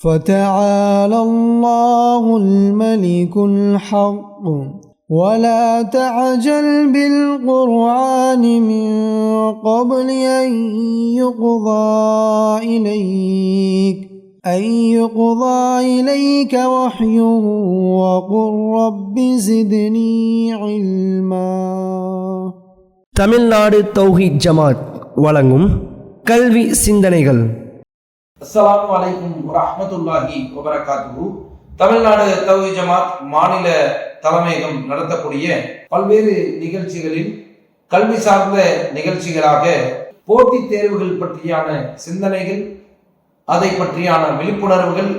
فتعالى الله الملك الحق ولا تعجل بالقرآن من قبل أن يقضى إليك وحيه وقل رب زدني علما. தமிழ்நாடு தௌஹீத் ஜமாத் வழங்கும் கல்வி சிந்தனைகள். அஸ்ஸலாமு அலைக்கும் வரஹ்மத்துல்லாஹி வபரகாத்துஹு. தமிழ்நாடு தௌஹீத் ஜமாத் மாநில தலைமையகம் நடத்தக்கூடிய பல்வேறு நிகழ்ச்சிகளில் கல்வி சார்ந்த நிகழ்ச்சிகளாக போட்டித் தேர்வுகள் பற்றியான சிந்தனைகள், அதை பற்றியான விழிப்புணர்வுகள்,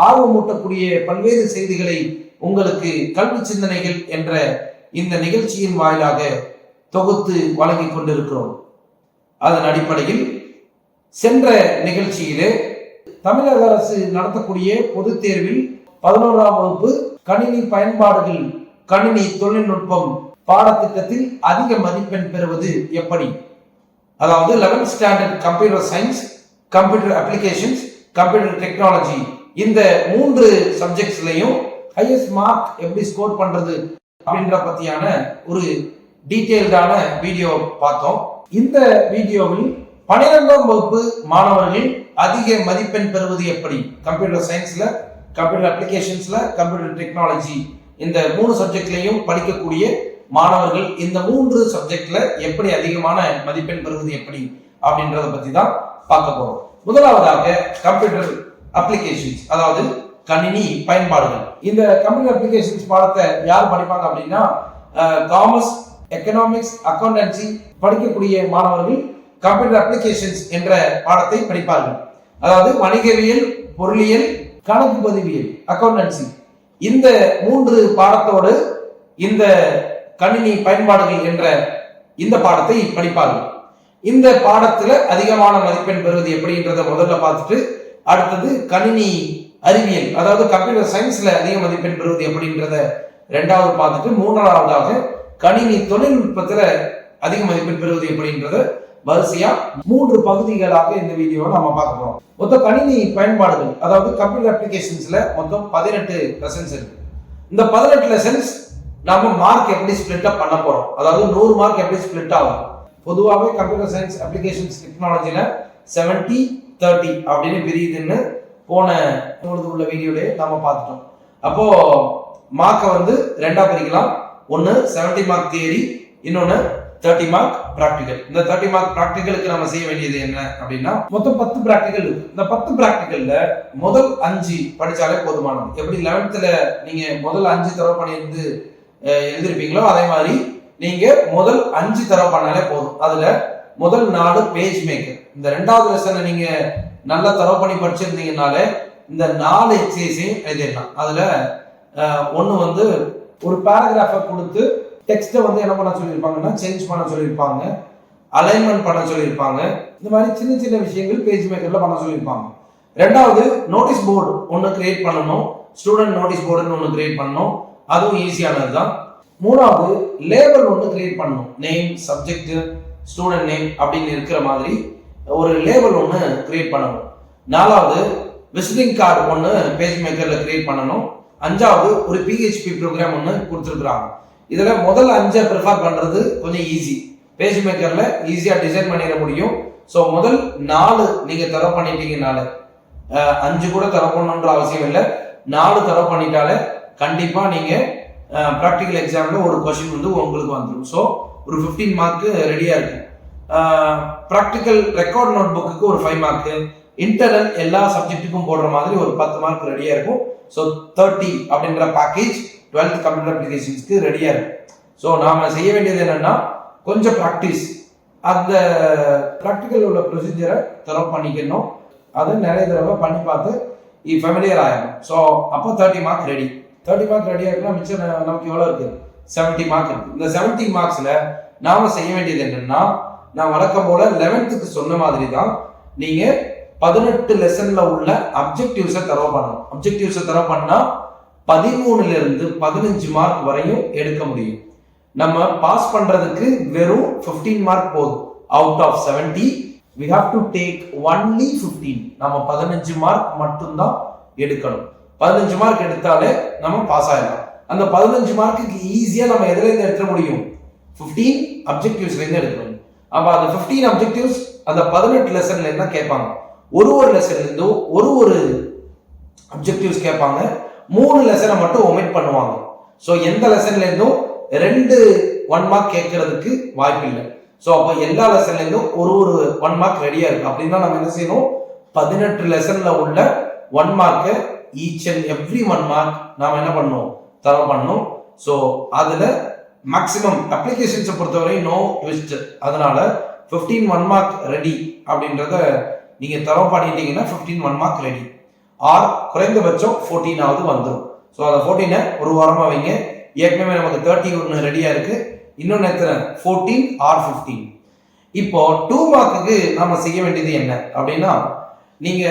ஆர்வமூட்டக்கூடிய பல்வேறு செய்திகளை உங்களுக்கு கல்வி சிந்தனைகள் என்ற இந்த நிகழ்ச்சியின் வாயிலாக தொகுத்து வழங்கிக் கொண்டிருக்கிறோம். அதன் அடிப்படையில் சென்ற நிகழ்ச்சியிலே தமிழக அரசு நடத்தக்கூடிய பொதுத் தேர்வில் 11ஆம் வகுப்பு கணினி பயன்பாடுகள், கணினி தொழில்நுட்பம் பாடத்திட்டத்தில் அதிக மதிப்பெண் பெறுவது எப்படி, அதாவது 11th standard computer science, computer applications, computer technology, இந்த 3 சப்ஜெக்ட்ஸ்லையும் ஹையஸ்ட் மார்க் எப்படி ஸ்கோர் பண்றது அப்படின்ற பத்தியான ஒரு டீடைல்டான வீடியோ பார்த்தோம். இந்த வீடியோவில் 12ஆம் வகுப்பு மாணவர்கள் அதிக மதிப்பெண் பெறுவது எப்படி, கம்ப்யூட்டர் சயின்ஸ்ல, கம்ப்யூட்டர் அப்ளிகேஷன்ஸ்ல, கம்ப்யூட்டர் டெக்னாலஜி, இந்த 3 சப்ஜெக்ட்லையும் படிக்கக்கூடிய மாணவர்கள் இந்த 3 சப்ஜெக்ட்ல எப்படி அதிகமான மதிப்பெண் பெறுவது எப்படி அப்படின்றத பத்தி தான் பார்க்க போறோம். முதலாவதாக கம்ப்யூட்டர் அப்ளிகேஷன்ஸ், அதாவது கணினி பயன்பாடுகள். இந்த கம்ப்யூட்டர் அப்ளிகேஷன்ஸ் பாடத்தை யார் படிப்பாங்க அப்படின்னா, காமர்ஸ், எக்கனாமிக்ஸ், அக்கௌண்டன்சி படிக்கக்கூடிய மாணவர்கள் கம்ப்யூட்டர் அப்ளிகேஷன்ஸ் என்ற பாடத்தை படிப்பார்கள். அதாவது வணிகவியல், பொருளியல், கணக்கு பதிவியல், அக்கௌண்டன்சி, இந்த 3 பாடத்தோடு இந்த கணினி பயன்பாடுகள் என்ற இந்த பாடத்தை படிப்பார்கள். இந்த பாடத்துல அதிகமான மதிப்பெண் பெறுவது எப்படின்றத முதல்ல பார்த்துட்டு, அடுத்தது கணினி அறிவியல், அதாவது கம்ப்யூட்டர் சயின்ஸ்ல அதிக மதிப்பெண் பெறுவது எப்படின்றத 2வது பார்த்துட்டு, 3ஆவதாக கணினி தொழில்நுட்பத்துல அதிக மதிப்பெண் பெறுவது எப்படின்றத வரிசையா 3 பகுதிகளாக இந்த வீடியோவை நம்ம பார்க்க போறோம். மொத்தம் கணினி பயன்பாடுகள், அதாவது கம்ப்யூட்டர் அப்ளிகேஷன்ஸ்ல மொத்தம் 18 லெசன்ஸ் இருக்கு. இந்த 18 லெசன்ஸ் நம்ம மார்க் எப்படி ஸ்பிளிட் அப் பண்ண போறோம், அதாவது 100 மார்க் எப்படி ஸ்பிளிட் ஆகும். பொதுவாகவே கம்ப்யூட்டர் சயின்ஸ், அப்ளிகேஷன்ஸ், டெக்னாலஜில 70-30 அப்படின்னு பிரியுதுன்னு போன உள்ள வீடியோலே நம்ம பார்த்துட்டோம். அப்போ மார்க்கை வந்து 2ஆ பிரிக்கலாம். ஒன்னு 70 மார்க் தியரி, இன்னொன்னு 30 மார்க் பிராக்டிகல். இந்த 30 மார்க் பிராக்டிகலுக்கு நம்ம செய்ய வேண்டியது என்ன அப்படின்னா, மொத்தம் 10 பிராக்டிகல் இருக்கு. இந்த 10 பிராக்டிகல்ல முதல் 5 படிச்சாலே போதுமானது. எப்படி 11th நீங்க முதல் 5 தடவை பண்ணியிருந்து எழுதிருப்பீங்களோ, அதே மாதிரி நீங்க முதல் 5 தடவை பண்ணாலே போதும். அதுல முதல் 4 பேஜ் மேக்கர். இந்த 2வது லெசனை நீங்க நல்லா தடவை பண்ணி படிச்சிருந்தீங்கனாலே இந்த 4 எக்ஸசைஸையும் எழுதிடலாம். அதுல ஒண்ணு வந்து ஒரு பேராகிராஃபை கொடுத்து டெக்ஸ்ட்டை வந்து என்ன பண்ண சொல்லியிருப்பாங்கன்னா, சேஞ்ச் பண்ண சொல்லியிருப்பாங்க, அலைன்மெண்ட் பண்ண சொல்லியிருப்பாங்க. இந்த மாதிரி சின்ன சின்ன விஷயங்கள் பேஜ் மேக்கர்ல பண்ண சொல்லியிருப்பாங்க. 2வது நோட்டீஸ் போர்டு ஒன்று கிரியேட் பண்ணணும், ஸ்டூடெண்ட் நோட்டீஸ் போர்டுன்னு ஒன்று கிரியேட் பண்ணணும், அதுவும் ஈஸியானது தான். 3வது லேபிள் ஒன்று கிரியேட் பண்ணணும், நேம், சப்ஜெக்ட், ஸ்டூடெண்ட் நேம் அப்படின்னு இருக்கிற மாதிரி ஒரு லேபிள் ஒன்று கிரியேட் பண்ணணும். 4வது விசிட்டிங் கார்டு ஒன்று பேஜ் மேக்கர்ல கிரியேட் பண்ணணும். 5வது ஒரு PHP ப்ரோக்ராம் ஒன்று கொடுத்துருக்குறாங்க. இதுல முதல் 5 ப்ரிஃபர் பண்றது கொஞ்சம் ஈஸி, பேஜ் மேக்கர்ல ஈஸியா டிசைன் பண்ணிட முடியும். ஸோ முதல் 4 நீங்க தரவு பண்ணிட்டீங்கனால 5 கூட தரவு பண்ணணுன்ற அவசியம் இல்லை, 4 தரவு பண்ணிட்டாலே கண்டிப்பா நீங்க ப்ராக்டிக்கல் எக்ஸாம்ல ஒரு கொஸ்டின் வந்து உங்களுக்கு வந்துடும். ஸோ ஒரு 15 மார்க் ரெடியா இருக்கு. ப்ராக்டிக்கல் ரெக்கார்ட் நோட் புக்கு ஒரு 5 மார்க், இன்டர்னல் எல்லா சப்ஜெக்ட்டுக்கும் போடுற மாதிரி ஒரு 10 மார்க் ரெடியா இருக்கும். ஸோ 30 அப்படின்ற பேக்கேஜ் 12th கம்ப்யூட்டர் அப்ளிகேஷன்ஸ்க்கு ரெடியா இருக்கு. ஸோ நாம செய்ய வேண்டியது என்னன்னா, கொஞ்சம் ப்ராக்டிஸ், அந்த ப்ராக்டிக்கல் உள்ள ப்ரொசீஜரை தரவு பண்ணிக்கணும். அதை நிறைய தடவை பண்ணி பார்த்து ஃபெமிலியர் ஆகிடும். ஸோ அப்போ 30 மார்க் ரெடி. 30 மார்க் ரெடியாக இருக்குன்னா மிச்சம் நமக்கு எவ்வளோ இருக்கு, 70 மார்க் இருக்கு. இந்த 70 மார்க்ஸ்ல நாம செய்ய வேண்டியது என்னன்னா, நான் வழக்கம் போல 11th சொன்ன மாதிரி தான் நீங்க 18 லெசன்ல உள்ள அப்ஜெக்டிவ்ஸை தரவு பண்ணணும். அப்ஜெக்டிவ்ஸை தரவு பண்ணா 13 இருந்து 15 மார்க் வரையும் எடுக்க முடியும். நம்ம பாஸ் பண்றதுக்கு வெறும் 15 மார்க் போதும். Out of 70 we have to take only 15. நம்ம 15 மார்க் மட்டும்தான் எடுக்கணும். 15 மார்க் எடுத்தாலே நம்ம பாஸ் ஆயிடலாம். அந்த 15 மார்க்குக்கு ஈஸியா நம்ம எதுல இருந்து எடுக்க முடியும்? 15 அப்ஜெக்டிவ்ஸ்ல இருந்து எடுக்கணும். அப்ப அந்த 15 அப்ஜெக்டிவ்ஸ் அந்த 18 லெசன்ல இருந்தா கேட்பாங்க. ஒரு லெசன்ல இருந்து ஒரு அப்ஜெக்டிவ்ஸ் கேட்பாங்க. 3 லெசனை மட்டும் ஒமிட் பண்ணுவாங்க. சோ எந்த லெசன்ல இருந்தும் 2 1 மார்க் கேட்கறதுக்கு வாய்ப்பு இல்லை. சோ அப்ப எல்லா லெசன்ல இருந்தும் ஒரு 1 மார்க் ரெடியா இருக்கு. அப்படின்னா நம்ம என்ன செய்யணும்? 18 லெசன்ல உள்ள 1 mark each and every 1 mark நாம என்ன பண்ணணும்? தரவு பண்ணணும். சோ அதுல மேக்ஸிமம் அப்ளிகேஷன்ஸை பொறுத்தவரை நோ ட்விஸ்ட். அதனால 15 1 மார்க் ரெடி அப்படின்றத நீங்க தரவு பண்ணிட்டீங்கன்னா 15 1 மார்க் ரெடி. ஆர் குறைந்தபட்சம் 14ஆவது வந்துடும். ஸோ அந்த 14 ஒரு வாரமா வைங்க. ஏற்கனவே நமக்கு 30 ஒன்று ரெடியா இருக்கு. இன்னொன்று எத்தனை? 14 ஆர் 15. இப்போ 2 மார்க்குக்கு நாம செய்ய வேண்டியது என்ன அப்படின்னா, நீங்க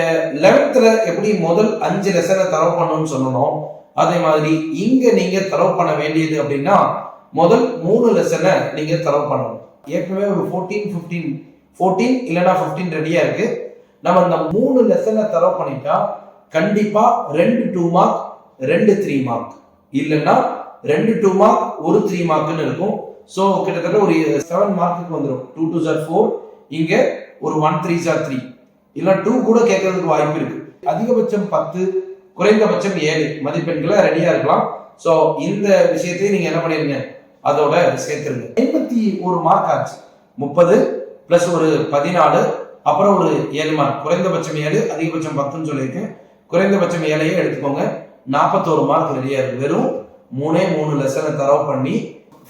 11th எப்படி முதல் 5 லெசனை தரவு பண்ணணும்னு சொல்லணும், அதே மாதிரி இங்க நீங்க தரவு பண்ண வேண்டியது அப்படின்னா முதல் 3 லெசனை நீங்க தரவு பண்ணணும். ஏற்கனவே ஒரு 14 இல்லைன்னா 15 ரெடியா இருக்கு. நம்ம அந்த 3 லெசனை தரவு பண்ணிட்டா கண்டிப்பா 2 2 மார்க் 2 3 மார்க் இல்லைன்னா 2 2 மார்க் 1 3 மார்க்னு இருக்கும். ஸோ கிட்டத்தட்ட ஒரு 7 மார்க்குக்கு வந்துடும். 2 2s are 4, இங்க ஒரு 1 3s are 3, இல்ல 2 கூட கேட்கறதுக்கு வாய்ப்பு இருக்கு. அதிகபட்சம் 10, குறைந்தபட்சம் 7 மதிப்பெண்களை ரெடியா இருக்கலாம். ஸோ இந்த விஷயத்தை நீங்க என்ன பண்ணிருங்க? அதோட சேர்த்துருங்க. 51 மார்க் ஆச்சு. 30 பிளஸ் ஒரு 14, அப்புறம் ஒரு 7 மார்க். குறைந்தபட்சம் 7, அதிகபட்சம் 10ன்னு சொல்லியிருக்கேன். குறைந்தபட்சம் 7ஐயே எடுத்துக்கோங்க. 41 மார்க் ரெடியா இருக்கு. வெறும் 3 லெசனை தரவு பண்ணி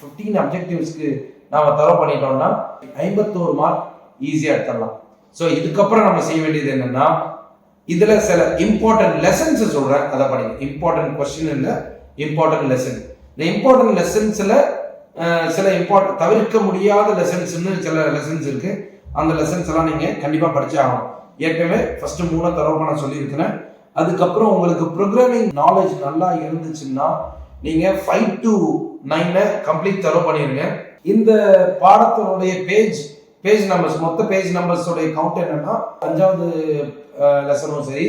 15 அப்ஜெக்டிவ்ஸ்க்கு நாம தரவு பண்ணிட்டோம்னா 51 மார்க் ஈஸியா எடுத்துடலாம். ஸோ இதுக்கப்புறம் நம்ம செய்ய வேண்டியது என்னன்னா, இதுல சில இம்பார்ட்டன்ட் லெசன்ஸ் சொல்றேன், அதை படிங்க. இம்பார்ட்டன்ட் கொஸ்டின் இல்ல, இம்பார்ட்டன்ட் லெசன். இந்த இம்பார்ட்டன்ட் லெசன்ஸ்ல சில தவிர்க்க முடியாத லெசன்ஸ்னு சில லெசன்ஸ் இருக்கு. அந்த லெசன்ஸ் எல்லாம் நீங்க கண்டிப்பா படிச்சே ஆகணும். ஏற்கனவே ஃபர்ஸ்ட் 3 தரவு பண்ண சொல்லியிருக்கிறேன். அதுக்கப்புறம் உங்களுக்கு ப்ரோக்ராமிங் நாலேஜ் நல்லா இருந்துச்சுன்னா நீங்க 5 to 9 கம்ப்ளீட் தரவு பண்ணிருங்க. இந்த பாடத்தினுடைய பேஜ் நம்பர்ஸ், மொத்த பேஜ் நம்பர்ஸ் உடைய கவுண்ட் என்னன்னா 5வது லெசனும் சரி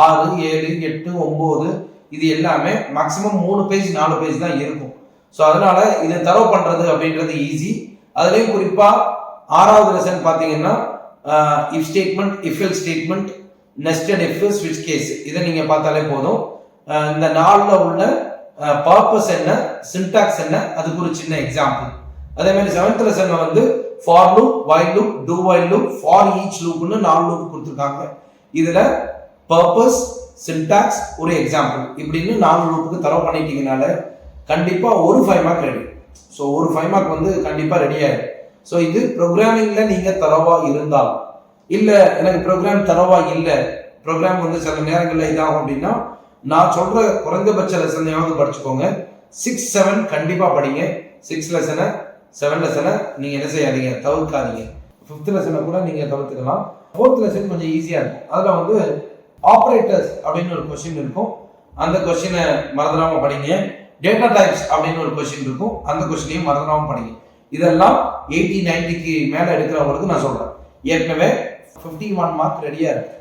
6 7 8 9 இது எல்லாமே மேக்ஸிமம் 3 பேஜ் 4 பேஜ் தான் இருக்கும். ஸோ அதனால இதை தரவு பண்றது அப்படின்றது ஈஸி. அதுலயும் குறிப்பா 6வது லெசன் பாத்தீங்கன்னா if statement, if else statement, nested if, ஸ்விட்ச் கேஸ், இதை நீங்க பார்த்தாலே போதும். இந்த 4ல உள்ள பர்பஸ் என்ன, சின்டாக்ஸ் என்ன, அதுக்கு ஒரு சின்ன எக்ஸாம்பிள். அதே மாதிரி 7th லெசன்ல வந்து for loop, while loop, do while loop, for each லூப்னு 4 லூப் கொடுத்துருக்காங்க. இதுல பர்பஸ், சின்டாக்ஸ், ஒரு எக்ஸாம்பிள் இப்படின்னு 4 லூப்புக்கு தரவு பண்ணிட்டீங்கனால கண்டிப்பா ஒரு 5 மார்க் ரெடி. ஸோ ஒரு 5 மார்க் வந்து கண்டிப்பா ரெடி ஆயிடும். ஸோ இது ப்ரோக்ராமிங்ல நீங்க தரவா இருந்தால், இல்ல எனக்கு ப்ரோக்ராம் தரவா இல்லை, ப்ரோக்ராம் வந்து சில நேரங்கள்ல இதாகும் அப்படின்னா நான் சொல்ற குறைந்தபட்ச லெசனையாவது படிச்சுக்கோங்க. 6 7 கண்டிப்பா படிங்க. 6 லெசனை 7 லெசனை நீங்க என்ன செய்யாதீங்க, தவிர்க்காதீங்க. 5th லெசனை கூட நீங்க தவிர்த்துக்கலாம். 4th லெசன் கொஞ்சம் ஈஸியா இருக்கும். அதுல வந்து ஆபரேட்டர்ஸ் அப்படின்னு ஒரு கொஸ்டின் இருக்கும். அந்த கொஸ்டினை மறந்துடாம படிங்க. டேட்டா டைப்ஸ் அப்படின்னு ஒரு கொஸ்டின் இருக்கும். அந்த கொஸ்டினையும் மறந்துடாம படிங்க. இதெல்லாம் 80 90க்கு மேல எடுக்கிறவங்களுக்கு நான் சொல்றேன். ஏற்கனவே 51 மார்க் ரெடியா இருக்கு.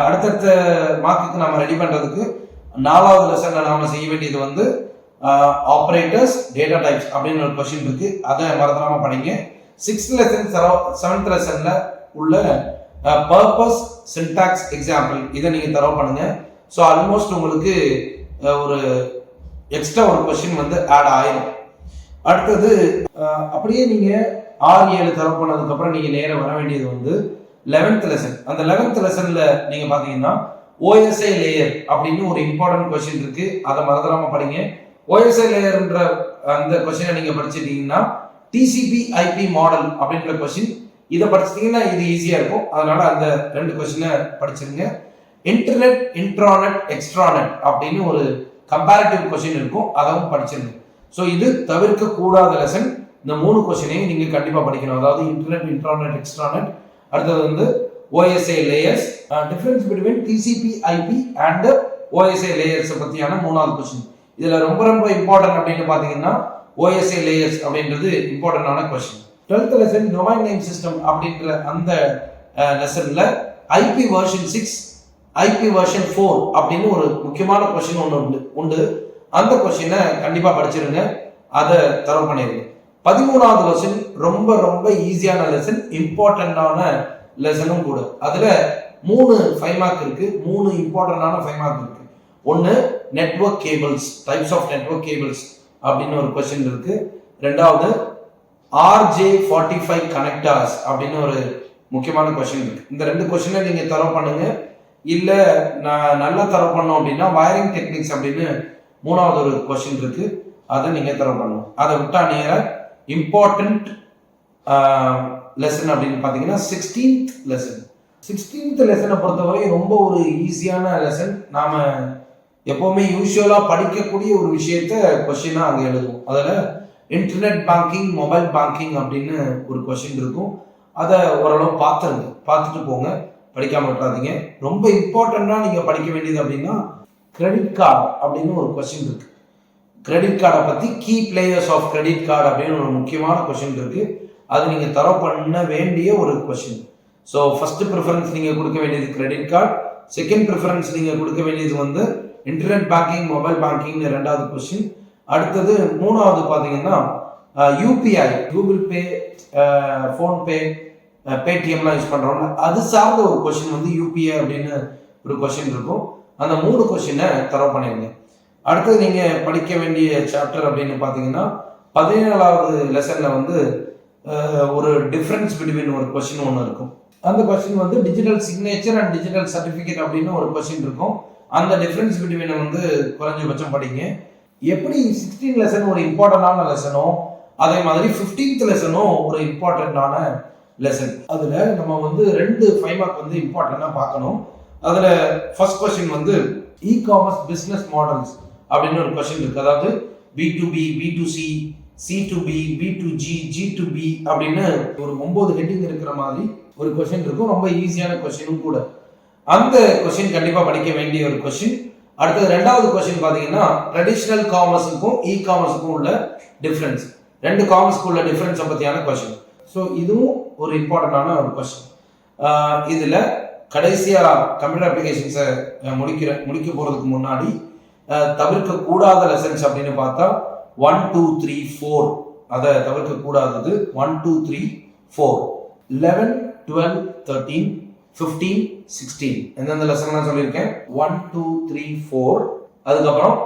அடுத்தடுத்த மார்க்குக்கு நம்ம ரெடி பண்றதுக்கு 4வது லெசன்ல நாம செய்ய வேண்டியது வந்து ஆபரேட்டர்ஸ், டேட்டா டைப்ஸ் அப்படின்னு ஒரு கொஸ்டின் இருக்கு. அதை மறந்துடாம படிங்க. 6th லெசன் 7th லெசன்ல உள்ள பர்பஸ், சின்டாக்ஸ், எக்ஸாம்பிள் இதை நீங்க தரவு பண்ணுங்க. ஸோ ஆல்மோஸ்ட் உங்களுக்கு ஒரு எக்ஸ்ட்ரா ஒரு கொஸ்டின் வந்து ஆட் ஆயிடும். அடுத்தது அப்படியே நீங்க 6 7 தரவு பண்ணதுக்கு அப்புறம் நீங்க நேரம் வர வேண்டியது வந்து 11th லெசன். அந்த 11th லெசன்ல நீங்க பாத்தீங்கன்னா OSI லேயர் அப்படின்னு ஒரு இம்பார்ட்டன்ட் கொஸ்டின் இருக்கு. அதை மறந்துடாம படிங்க. OSI லேயர்ன்ற அந்த கொஸ்டினை நீங்க படிச்சிட்டீங்கன்னா TCP/IP மாடல் அப்படின்ற கொஸ்டின், இதை படிச்சிட்டீங்கன்னா இது ஈஸியா இருக்கும். அதனால அந்த 2 கொஸ்டினை படிச்சிருங்க. இன்டர்நெட், இன்ட்ராநெட், எக்ஸ்ட்ராநெட் அப்படின்னு ஒரு கம்பேரிட்டிவ் கொஸ்டின் இருக்கும். அதுவும் படிச்சிருங்க. ஸோ இது தவிர்க்க கூடாத லெசன். இந்த 3 கொஸ்டினையும் நீங்க கண்டிப்பா படிக்கணும். அதாவது இன்டர்நெட், இன்ட்ராநெட், எக்ஸ்ட்ராநெட், அடுத்தது வந்து OSI layers, difference between TCP/IP and OSI layers பத்தியான 3வது கொஸ்டின். இதுல ரொம்ப ரொம்ப இம்பார்ட்டன்ட் அப்படின்னு பாத்தீங்கன்னா OSI லேயர்ஸ் அப்படின்றது இம்பார்ட்டன்டான question. 12th lesson domain name system அப்படின்ற அந்த லெசன்ல IP வெர்ஷன் 6 ஐபி வெர்ஷன் 4 அப்படின்னு ஒரு முக்கியமான கொஸ்டின் ஒன்று உண்டு. அந்த கொஸ்டினை கண்டிப்பாக படிச்சிருங்க, அதை தரவு பண்ணிடுங்க. 13வது லெசன் ரொம்ப ரொம்ப ஈஸியான லெசன், இம்பார்ட்டண்டான லெசனும் கூட. அதில் 3 5 மார்க் இருக்கு, 3 இம்பார்ட்டண்டான 5 மார்க் இருக்கு. ஒன்று network cables, types of network cables அப்படின்னு ஒரு கொஸ்டின் இருக்கு. ரெண்டாவது RJ45 கனெக்டர்ஸ் அப்படின்னு ஒரு முக்கியமான கொஸ்டின் இருக்கு. இந்த 2 கொஸ்டினை நீங்க தரவு பண்ணுங்க. இல்ல நான் நல்லா தரவு பண்ணோம் அப்படின்னா வயரிங் டெக்னிக்ஸ் அப்படின்னு 3வது ஒரு கொஸ்டின் இருக்கு, அதை நீங்க தரவு பண்ணணும். அதை விட்டா நேர இம்பார்ட்டன்ட் லெசன் அப்படின்னு பாத்தீங்கன்னா 16th லெசன். 16th லெசனை பொறுத்தவரை ரொம்ப ஒரு ஈஸியான லெசன். நாம எப்பவுமே யூஸ்வலா படிக்கக்கூடிய ஒரு விஷயத்த கொஸ்டினா அங்க எழுதுவோம். அதுல இன்டர்நெட் பேங்கிங், மொபைல் பேங்கிங் அப்படின்னு ஒரு கொஸ்டின் இருக்கும். அதை ஓரளவு பார்த்துட்டு போங்க, படிக்காம விட்டுறாதீங்க. ரொம்ப இம்பார்ட்டண்டா நீங்க படிக்க வேண்டியது அப்படின்னா கிரெடிட் கார்டு அப்படின்னு ஒரு கொஸ்டின் இருக்கு. கிரெடிட் கார்டை பத்தி key players of credit card அப்படின்னு ஒரு முக்கியமான கொஸ்டின் இருக்கு. அது நீங்க தரவு பண்ண வேண்டிய ஒரு கொஸ்டின். ஸோ ஃபர்ஸ்ட் ப்ரிஃபரன்ஸ் நீங்க கொடுக்க வேண்டியது கிரெடிட் கார்டு, செகண்ட் ப்ரிஃபரன்ஸ் நீங்க கொடுக்க வேண்டியது வந்து இன்டர்நெட் பேங்கிங், மொபைல் பேங்கிங் 2வது கொஸ்டின். அடுத்தது 3வது பார்த்தீங்கன்னா யூபிஐ, கூகுள் பே, ஃபோன்பே, பேடிஎம்லாம் யூஸ் பண்ணுறோம்ல, அது சார்ந்த ஒரு கொஸ்டின் வந்து யூபிஐ அப்படின்னு ஒரு கொஸ்டின் இருக்கும். அந்த 3 கொஸ்டினை தரவு பண்ணிடுங்க. அடுத்தது நீங்கள் படிக்க வேண்டிய சாப்டர் அப்படின்னு பார்த்தீங்கன்னா 17வது லெசனில் வந்து ஒரு டிஃப்ரென்ஸ் பிட்வீன் ஒரு கொஸ்டின் ஒன்று இருக்கும். அந்த கொஸ்டின் வந்து digital signature and digital certificate அப்படின்னு ஒரு கொஸ்டின் இருக்கும். அந்த டிஃப்ரென்ஸ் பிட்வீனை வந்து குறைஞ்சபட்சம் படிங்க. எப்படி 16th லெசன் ஒரு இம்பார்ட்டண்டான லெசனோ அதே மாதிரி 15th லெசனும் ஒரு இம்பார்ட்டண்டான லெசன். அதில் நம்ம வந்து 2 5 மார்க் வந்து இம்பார்ட்டண்டாக பார்க்கணும். அதில் ஃபர்ஸ்ட் கொஸ்டின் வந்து இ-காமர்ஸ் பிஸ்னஸ் மாடல்ஸ் அப்படின்னு ஒரு கொஸ்டின் இருக்கு. அதாவது B2B, B2C, C2B, B2G, G2B அப்படின்னு ஒரு 9 ஹெட்டிங் இருக்கிற மாதிரி ஒரு கொஸ்டின் இருக்கும். ரொம்ப ஈஸியான கொஸ்டினும் கூட. அந்த கொஸ்டின் கண்டிப்பாக படிக்க வேண்டிய ஒரு கொஸ்டின். அடுத்தது 2வது கொஸ்டின் பார்த்தீங்கன்னா ட்ரெடிஷ்னல் காமர்ஸுக்கும் இ காமர்ஸுக்கும் உள்ள டிஃப்ரென்ஸ், 2 காமர்ஸ்க்கு உள்ள டிஃப்ரென்ஸை பற்றியான கொஸ்டின். ஸோ இதுவும் ஒரு இம்பார்ட்டண்டான ஒரு கொஸ்டின். இதில் கடைசியாக கம்ப்யூட்டர் அப்ளிகேஷன்ஸை முடிக்க போகிறதுக்கு முன்னாடி தவிர்க்கக்கூடாத லெசன்ஸ் அப்படின்னு பார்த்தா 1 2 3 4 அதை தவிர்க்கக்கூடாதது 1 2 3 4 11 12 13 15 16 எந்தெந்த லெசன்லாம் சொல்லியிருக்கேன். 1 2 3 4, அதுக்கப்புறம்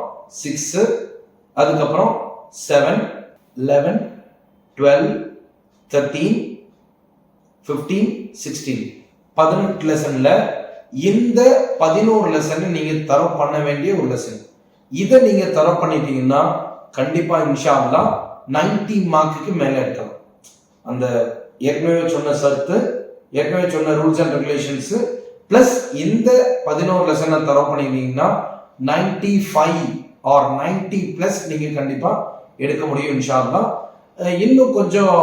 6, அதுக்கப்புறம் 7 11 12 13 15 16 18 லெசன்ல இந்த 11 லெசன் நீங்க தரவு பண்ண வேண்டிய ஒரு லெசன். இதை நீங்க தரவு பண்ணிட்டீங்கன்னா கண்டிப்பா இன்ஷா அல்லாஹ் 90 மார்க்குக்கு மேல எடுக்கலாம். அந்த ஏற்கனவே சொன்ன சர்த்து, ஏற்கனவே சொன்ன ரூல்ஸ் அண்ட் ரெகுலேஷன்ஸ் பிளஸ் இந்த 11 லெசனை தரவு பண்ணிட்டீங்கன்னா 95 ஆர் 90 பிளஸ் நீங்க கண்டிப்பா எடுக்க முடியும் இன்ஷா அல்லாஹ். இன்னும் கொஞ்சம்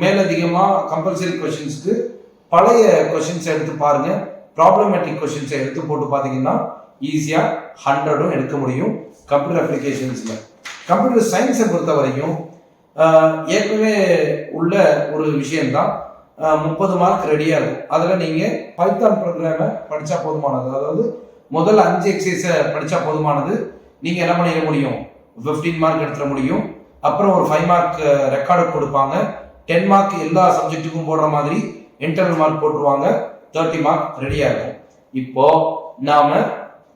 மேலதிகமா கம்பல்சரி கொஸ்டின்ஸ்க்கு பழைய கொஸ்டின்ஸ் எடுத்து பாருங்க, ப்ராப்ளமேட்டிக் கொஸ்டின்ஸை எடுத்து போட்டு பார்த்தீங்கன்னா ஈஸியா 100 எடுக்க முடியும் கம்ப்யூட்டர் அப்ளிகேஷன்ஸ்ல. கம்ப்யூட்டர் சயின்ஸை பொறுத்த வரைக்கும் ஏற்கனவே உள்ள ஒரு விஷயம்தான், 30 மார்க் ரெடியா இருக்கும். அதுல நீங்க பைத்தான் ப்ரோக்ராமை படிச்சா போதுமானது. அதாவது முதல் 5 எக்ஸசைஸை படிச்சா போதுமானது. நீங்க என்ன பண்ணிட முடியும், 15 மார்க் எடுத்துட முடியும். அப்புறம் ஒரு 5 மார்க் ரெக்கார்டு கொடுப்பாங்க. 10 மார்க் எல்லா சப்ஜெக்ட்டுக்கும் போடுற மாதிரி இன்டர்னல் மார்க் போட்டுருவாங்க. 30 மார்க் ரெடியா இருக்கும். இப்போ நாம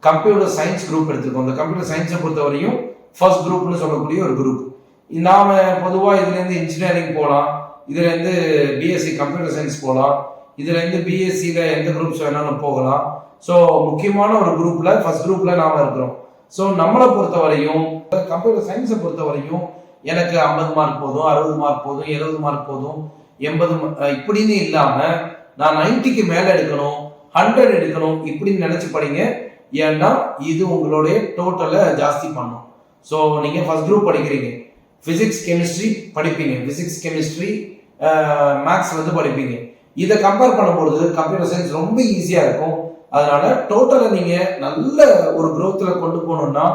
கம்ப்யூட்டர் சயின்ஸ் குரூப் எடுத்துருக்கோம். இந்த கம்ப்யூட்டர் சயின்ஸை பொறுத்த வரையும் ஃபர்ஸ்ட் குரூப்னு சொல்லக்கூடிய ஒரு குரூப். நாம பொதுவாக இதுலேருந்து இன்ஜினியரிங் போகலாம், இதுலேருந்து பிஎஸ்சி கம்ப்யூட்டர் சயின்ஸ் போகலாம், இதுலேருந்து பிஎஸ்சியில் எந்த குரூப்ஸ் வேணாலும் போகலாம். ஸோ முக்கியமான ஒரு குரூப்ல ஃபர்ஸ்ட் குரூப்ல நாம இருக்கிறோம். ஸோ நம்மளை பொறுத்த வரையும் கம்ப்யூட்டர் சயின்ஸை பொறுத்த வரையும் எனக்கு 50 மார்க் போதும், 60 மார்க் போதும், 70 மார்க் போதும், 80 இப்படின்னு இல்லாம நான் 90க்கு மேல எடுக்கணும், 100 எடுக்கணும் இப்படின்னு நினைச்சு படிங்க. ஏன்னா இது உங்களுடைய டோட்டலை ஜாஸ்தி பண்ணும். ஸோ நீங்க ஃபர்ஸ்ட் குரூப் படிக்கிறீங்க, பிசிக்ஸ் கெமிஸ்ட்ரி படிப்பீங்க, பிசிக்ஸ் கெமிஸ்ட்ரி மேக்ஸ் வந்து படிப்பீங்க. இதை கம்பேர் பண்ணும்போது கம்ப்யூட்டர் சயின்ஸ் ரொம்ப ஈஸியா இருக்கும். அதனால டோட்டலை நீங்க நல்ல ஒரு growthல கொண்டு போகணும்னா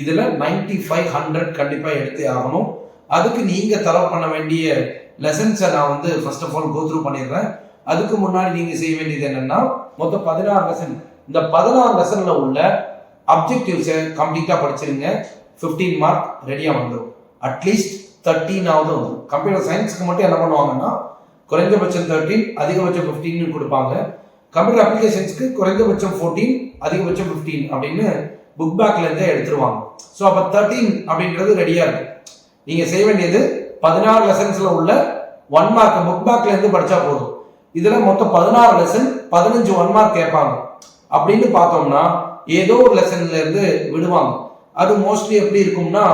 இதுல 95 100 கண்டிப்பா எடுத்தே ஆகணும். அதுக்கு நீங்க தரவு பண்ண வேண்டிய லெசன்ஸை நான் வந்து first of all go through பண்ணிடுறேன். அதுக்கு முன்னாடி நீங்க செய்ய வேண்டியது என்னன்னா, மொத்தம் 16 லெசன் இந்த 16 லெசன்ல உள்ள அப்ஜெக்டிவ்ஸை கம்ப்ளீட்டாக படிச்சிருங்க. 15 மார்க் ரெடியாக வந்துடும். அட்லீஸ்ட் 13ஆவது வந்துடும். கம்ப்யூட்டர் சயின்ஸுக்கு மட்டும் என்ன பண்ணுவாங்கன்னா குறைந்தபட்சம் 13 அதிகபட்சம் 15 கொடுப்பாங்க. கம்ப்யூட்டர் அப்ளிகேஷன்ஸ்க்கு குறைந்தபட்சம் 14 அதிகபட்சம் 15 அப்படின்னு புக் பேக்ல இருந்தே எடுத்துருவாங்க. ஸோ அப்போ 13 அப்படின்றது ரெடியாக இருக்கு. நீங்கள் செய்ய வேண்டியது 16 லெசன்ஸ்ல உள்ள 1 மார்க் புக் பேக்ல இருந்து படிச்சா போதும். இதுல மொத்தம் 16 லெசன், 15 1 மார்க் கேட்பாங்க. அப்படின்னு பார்த்தோம்னா ஏதோ ஒரு லெசன்ல இருந்து விடுவாங்க. அது மோஸ்ட்லி எப்படி இருக்கும்னா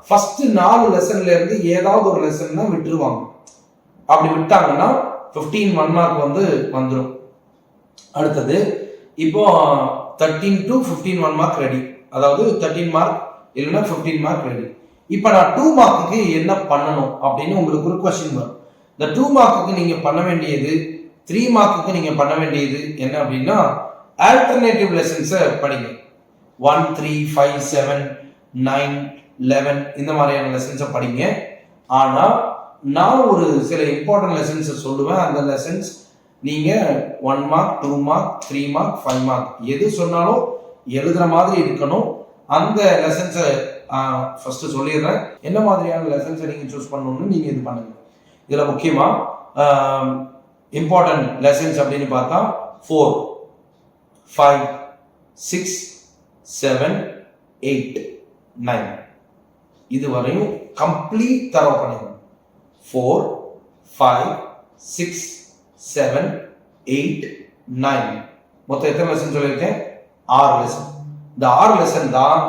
ஃபர்ஸ்ட் 4 லெசன்ல இருந்து ஏதாவது ஒரு லெசன் தான் விட்டுருவாங்க. அப்படி விட்டாங்கன்னா 15 1 மார்க் வந்துடும். அடுத்தது இப்போ 13 to 15 1 மார்க் ரெடி. அதாவது 13 மார்க் இல்லைன்னா 15 மார்க் ரெடி. இப்போ நான் 2 மார்க்குக்கு என்ன பண்ணணும் அப்படின்னு உங்களுக்கு ஒரு கொஸ்டின் வரும். இந்த 2 மார்க்குக்கு நீங்க பண்ண வேண்டியது, 3 மார்க்குக்கு நீங்க பண்ண வேண்டியது என்ன அப்படின்னா ஆல்டர்னேட்டிவ் லெசன்ஸை படிங்க. 1 3 5 7 9 11 இந்த மாதிரியான லெசன்ஸை படிங்க. ஆனா நான் ஒரு சில இம்பார்ட்டன்ட் லெசன்ஸை சொல்லுவேன். அந்த லெசன்ஸ் நீங்க 1 மார்க் 2 மார்க் 3 மார்க் 5 மார்க் எது சொன்னாலும் எழுதுற மாதிரி இருக்கணும். அந்த லெசன்ஸை ஃபர்ஸ்ட் சொல்லிடுறேன். என்ன மாதிரியான லெசன்ஸை நீங்க சூஸ் பண்ணணும்னு நீங்க இது பண்ணுங்க. இதுல முக்கியமா இம்பார்ட்டன்ட் லெசன்ஸ் அப்படின்னு பார்த்தா 4 5 6 7 8 9 இதுவரையும் கம்ப்ளீட் தரவு பண்ணிக்கணும். 4 5 6 7 8 9 மொத்தம் எத்தனை லெசன் சொல்லியிருக்கேன்? 6 லெசன். இந்த 6 லெசன் தான்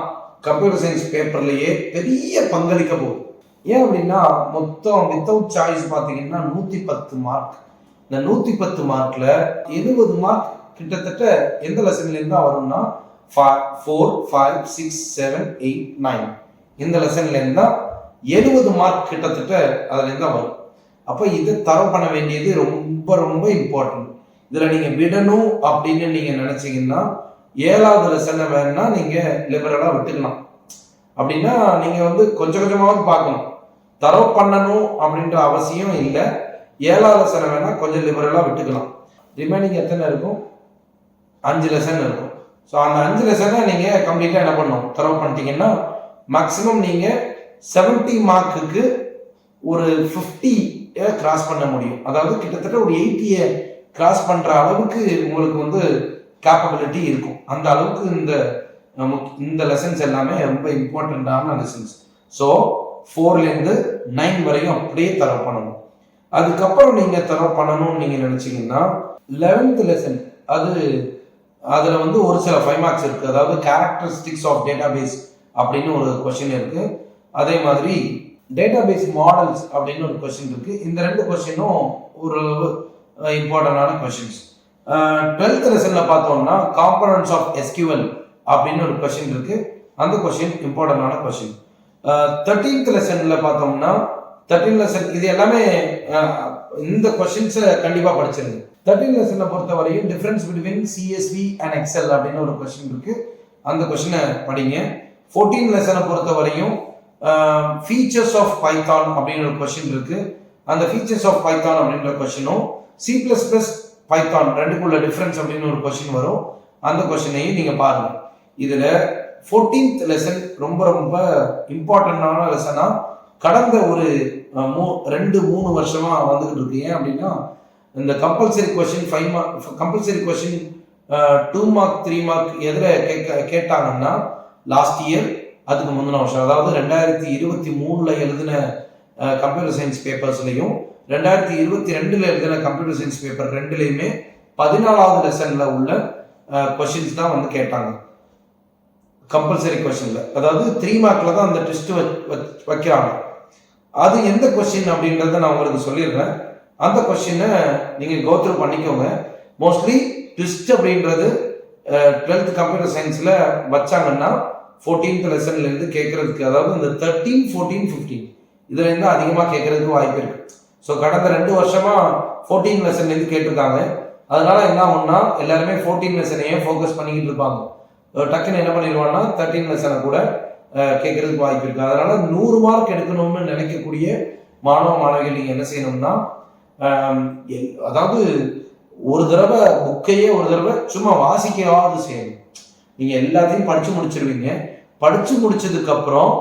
கம்ப்யூட்டர் சயின்ஸ் பேப்பர்லயே பெரிய பங்களிக்க போகுது. ஏன் அப்படின்னா மொத்தம் வித்தவுட் சாய்ஸ் பார்த்தீங்கன்னா 110 மார்க். இந்த 110 மார்க்ல 70 மார்க் கிட்டத்தட்ட எந்த லெசன்ல இருந்தா வரும்னா 4 5 6 7 8 9 இந்த லெசன்ல இருந்தா 70 மார்க் கிட்டத்தட்ட அதுல இருந்தா வரும். அப்ப இதை தரவு பண்ண வேண்டியது ரொம்ப ரொம்ப இம்பார்ட்டன்ட். இதுல நீங்க விடணும் அப்படின்னு நீங்க நினைச்சீங்கன்னா 7வது லெசனை வேணா நீங்க லிபரலா விட்டுக்கலாம். அப்படின்னா நீங்க கொஞ்சம் கொஞ்சமாவது பார்க்கணும். தரவு பண்ணணும் அப்படின்ற அவசியம் இல்லை. 7வது லெசனை வேணா கொஞ்சம் லிபரலா விட்டுக்கலாம். ரிமைனிங் எத்தனை இருக்கும்? 5 லெசன் இருக்கும். ஸோ அந்த 5 லெசனை நீங்க கம்ப்ளீட்டா என்ன பண்ணணும்? தரவு பண்ணிட்டீங்கன்னா மேக்சிமம் நீங்க 70 மார்க்குக்கு ஒரு 50 கிராஸ் பண்ண முடியும். அதாவது கிட்டத்தட்ட ஒரு 80 கிராஸ் பண்ற அளவுக்கு உங்களுக்கு கேப்பபிலிட்டி இருக்கும். அந்த அளவுக்கு இந்த லெசன்ஸ் எல்லாமே ரொம்ப இம்பார்ட்டண்டான லெசன்ஸ். ஸோ 4லேருந்து 9 வரையும் அப்படியே தரவு பண்ணணும். அதுக்கப்புறம் நீங்க தரவு பண்ணணும்னு நீங்க நினைச்சீங்கன்னா 11th லெசன் அதுல ஒரு சில 5 மார்க்ஸ் இருக்கு. அதாவது கேரக்டரிஸ்டிக்ஸ் ஆஃப் டேட்டாபேஸ் அப்படின்னு ஒரு கொஸ்டின் இருக்கு. அதே மாதிரி டேட்டாபேஸ் மாடல்ஸ் அப்படின்னு ஒரு கொஸ்டின் இருக்கு. இந்த 2 கொஸ்டினும் ஓரளவு இம்பார்ட்டன்டான கொஸ்டின்ஸ். 12th லெசன்ல பார்த்தோம்னா காம்பனன்ட்ஸ் ஆஃப் SQL அப்படின்னு ஒரு கொஸ்டின் இருக்கு. அந்த கொஸ்டின் இம்பார்ட்டன்டான கொஸ்டின். 13th லெசன்ல பார்த்தோம்னா 13 லெசன் இது எல்லாமே இந்த கொஸ்டின்ஸை கண்டிப்பா படிச்சிருங்க. 13 லெசனை பொறுத்தவரையும் difference between CSV and Excel அப்படின்னு ஒரு கொஸ்டின் இருக்கு. அந்த கொஸ்டினை படிங்க. 14 லெசனை பொறுத்தவரையும் ஃபீச்சர்ஸ் ஆஃப் பைத்தான் அப்படின்னு ஒரு கொஸ்டின் இருக்கு. அந்த ஃபீச்சர்ஸ் ஆஃப் பைத்தான் அப்படின்ற கொஸ்டினும் C++ பைத்தான் ரெண்டுக்குள்ள டிஃபரன்ஸ் அப்படின்னு ஒரு கொஸ்டின் வரும். அந்த கொஸ்டினையும் நீங்க பாருங்க. இதுல 14th லெசன் ரொம்ப ரொம்ப இம்பார்ட்டன்டான லெசனா கடந்த ஒரு 2-3 வருஷமா வந்துகிட்டு இருக்கு. ஏன் அப்படின்னா இந்த compulsory question 5 mark compulsory question 2 mark 3 mark எதிர கேட்டாங்கன்னா லாஸ்ட் இயர், அதுக்கு முந்தின வருஷம், அதாவது 2023ல எழுதின கம்ப்யூட்டர் சயின்ஸ் பேப்பர்ஸ்லையும் 2022ல எழுதின கம்ப்யூட்டர் சயின்ஸ் பேப்பர் 2லையுமே 14வது லெசன்ல உள்ள கொஸ்டின்ஸ் தான் கேட்டாங்க கம்பல்சரி கொஸ்டின்ல. அதாவது 3 மார்க்ல தான் அந்த டெஸ்ட் வைக்கிறாங்க. அது எந்த கொஸ்டின் அப்படின்றத நான் உங்களுக்கு சொல்லிடுறேன். அந்த கொஸ்டினை நீங்க கோ த்ரூ பண்ணிக்கோங்க. மோஸ்ட்லி டெஸ்ட் அப்படின்றது 12th கம்ப்யூட்டர் சயின்ஸ்ல வச்சாங்கன்னா 14th லெசன்ல இருந்து கேட்கறதுக்கு, அதாவது இந்த 13 14 15 இதுல இருந்து அதிகமா கேட்கறதுக்கு வாய்ப்பு இருக்கு. ஸோ கடந்த 2 வருஷமா 14 லெசன்ல இருந்து கேட்டிருக்காங்க. அதனால என்ன ஆகும்னா எல்லாருமே 14 லெசனையே ஃபோக்கஸ் பண்ணிக்கிட்டு இருப்பாங்க. டக்குன்னு என்ன பண்ணிடுவாங்கன்னா 13 லெசனை கூட கேட்கறதுக்கு வாய்ப்பு இருக்கு. அதனால 100 மார்க் எடுக்கணும்னு நினைக்கக்கூடிய மாணவ மாணவிகள் நீங்க என்ன செய்யணும்னா, அதாவது ஒரு தடவை புக்கையே ஒரு தடவை சும்மா வாசிக்கவாது செய்யணும். நீங்கள் எல்லாத்தையும் படித்து முடிச்சிருவீங்க. படித்து முடிச்சதுக்கு அப்புறம்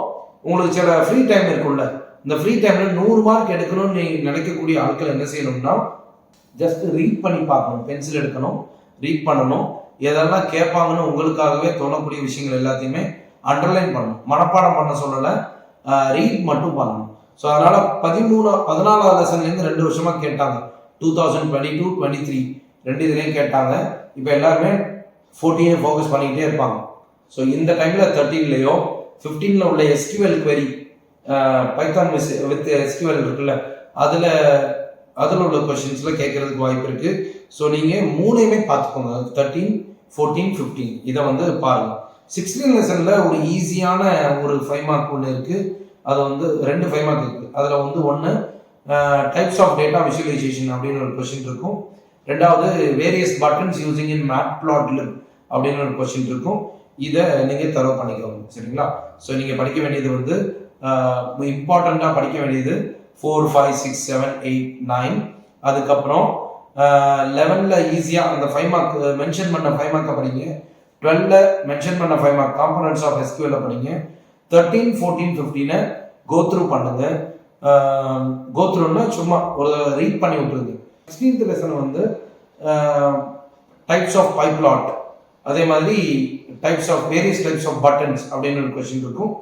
உங்களுக்கு சில ஃப்ரீ டைம் இருக்குல்ல, இந்த ஃப்ரீ டைமில் 100 மார்க் எடுக்கணும்னு நீங்கள் நினைக்கக்கூடிய ஆட்கள் என்ன செய்யணும்னா, ஜஸ்ட் ரீட் பண்ணி பார்க்கணும். பென்சில் எடுக்கணும், ரீட் பண்ணணும். எதெல்லாம் கேட்பாங்கன்னு உங்களுக்காகவே தோணக்கூடிய விஷயங்கள் எல்லாத்தையுமே அண்டர்லைன் பண்ணணும். மனப்பாடம் பண்ண சொல்லலை, ரீட் மட்டும் பண்ணணும். ஸோ அதனால் 14வது லெசன்லேருந்து 2 வருஷமாக கேட்டாங்க. 2022, 23 2 இதுலேயும் கேட்டாங்க. இப்போ எல்லாருமே 14 ஃபோக்கஸ் பண்ணிக்கிட்டே இருப்பாங்க. ஸோ இந்த டைமில் 13லையோ 15ல் உள்ள SQL query Python with SQL இருக்குல்ல, அதில் உள்ள கொஷின்ஸில் கேட்கறதுக்கு வாய்ப்பு இருக்குது. ஸோ நீங்கள் 3ஐயுமே பார்த்துக்கோங்க. 13, 14, 15 இதை வந்து பாருங்கள். 16 லெசனில் ஒரு ஈஸியான ஒரு 5 மார்க் ஒன்று இருக்குது. அது வந்து 2 5 மார்க் இருக்குது. அதில் வந்து ஒன்று டைப்ஸ் ஆஃப் டேட்டா விஷுவலைசேஷன் அப்படின்னு ஒரு கொஷின் இருக்கும். 2வது வேரியஸ் பட்டன்ஸ் யூசிங் இன் மேட்ப்ளாட்லிப் அப்படின்னு ஒரு கொஷின் இருக்கும். இதை நீங்கள் தரவு பண்ணிக்கோங்க. சரிங்களா? ஸோ நீங்கள் படிக்க வேண்டியது வந்து இம்பார்ட்டண்ட்டாக படிக்க வேண்டியது 4, 5, 6, 7, 8, 9. அதுக்கப்புறம் 11ல் ஈஸியாக அந்த 5 மார்க் மென்ஷன் பண்ண 5 மார்க்கை படிங்க. 12ல் மென்ஷன் பண்ண 5 மார்க் காம்பனன்ட்ஸ் ஆஃப் SQL படிங்க. 13, 14, 15 கோத்ரூ பண்ணுங்க. கோத்ரூன்னா சும்மா ஒரு ரீட் பண்ணி விட்டுருங்க. 16th லெசன் வந்து டைப்ஸ் ஆஃப் பைப்லாட், அதே மாதிரி வேரியஸ் டைப்ஸ் ஆஃப் பட்டன்ஸ் அப்படின்னு ஒரு கொஸ்டின் இருக்கும்.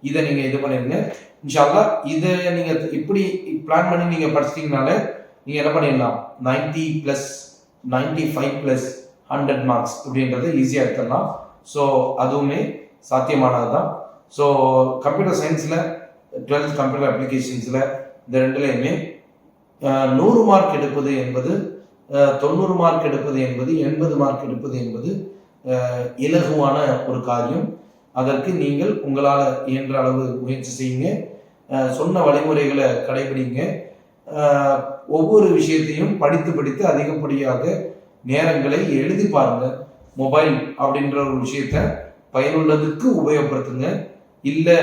இதை நீங்கள் இது பண்ணிடுங்க. இன்ஷா அல்லாஹ் இதை நீங்கள் இப்படி பிளான் பண்ணி நீங்கள் படிச்சிட்டிங்கனாலே நீங்கள் என்ன பண்ணிடலாம், 90+, 95+, 100 மார்க்ஸ் அப்படின்றத ஈஸியாக எடுத்துடலாம். ஸோ அதுவுமே சாத்தியமானது தான். ஸோ கம்ப்யூட்டர் சயின்ஸில் 12th கம்ப்யூட்டர் அப்ளிகேஷன்ஸில் இந்த 2லையுமே 100 மார்க் எடுப்பது என்பது, 90 மார்க் எடுப்பது என்பது, 80 மார்க் எடுப்பது என்பது இலகுவான ஒரு காரியம். அதற்கு நீங்கள் உங்களால் இயன்ற அளவு முயற்சி செய்யுங்க. சொன்ன வழிமுறைகளை கடைபிடிங்க. ஒவ்வொரு விஷயத்தையும் படித்து அதிகப்படியாக நேரங்களை எழுதி பாருங்க. மொபைல் அப்படின்ற ஒரு விஷயத்த பயனுள்ளதுக்கு உபயோகப்படுத்துங்க. இல்லை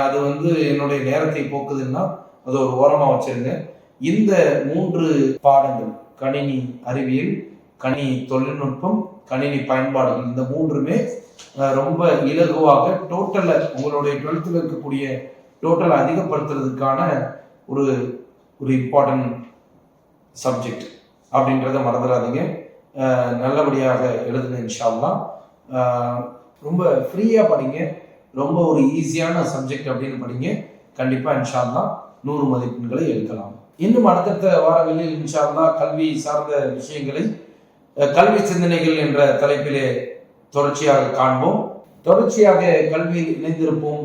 அது வந்து என்னுடைய நேரத்தை போக்குதுன்னா அது ஒரு ஓரமாக வச்சிருங்க. இந்த 3 பாடங்கள், கணினி அறிவியல், கணினி தொழில்நுட்பம், கணினி பயன்பாடுகள், இந்த 3மே ரொம்ப இலகுவாக டோட்டலை உங்களுடைய 12th இருக்கக்கூடிய டோட்டலை அதிகப்படுத்துறதுக்கான ஒரு இம்பார்ட்டன்ட் சப்ஜெக்ட் அப்படின்றத மறந்துடாதீங்க. நல்லபடியாக எழுதுங்க இன்ஷா அல்லாஹ். ரொம்ப ஃப்ரீயாக படிங்க. ரொம்ப ஒரு ஈஸியான சப்ஜெக்ட் அப்படின்னு படிங்க. கண்டிப்பாக இன்ஷா அல்லாஹ் 100 மதிப்பெண்களை எடுக்கலாம். இன்னும் அடுத்தடுத்த வாரங்களில் இன்ஷா அல்லாஹ் கல்வி சார்ந்த விஷயங்களை கல்வி சிந்தனைகள் என்ற தலைப்பிலே தொடர்ச்சியாக காண்போம். தொடர்ச்சியாக கல்வியில் இணைந்திருப்போம்.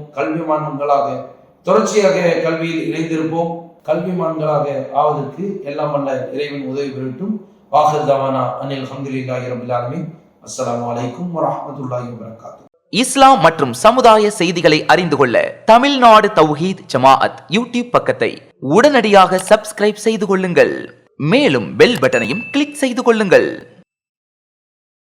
தொடர்ச்சியாக கல்வியில் இணைந்திருப்போம். கல்விமான்களாக ஆவதற்கு எல்லாம் வல்ல இறைவன் உதவி பெறட்டும். வாஹிர் தவானா அனில் அல்ஹம்துலில்லாஹி ரப்பில் ஆலமீன். அஸ்ஸலாமு அலைக்கும் வரஹ்மத்துல்லாஹி வபரகாத்துஹு. இஸ்லாம் மற்றும் சமுதாய செய்திகளை அறிந்து கொள்ள தமிழ்நாடு தௌஹீத் ஜமாஅத் யூடியூப் பக்கத்தை உடனடியாக சப்ஸ்கிரைப் செய்து கொள்ளுங்கள். மேலும் பெல் பட்டனையும் கிளிக் செய்து கொள்ளுங்கள்.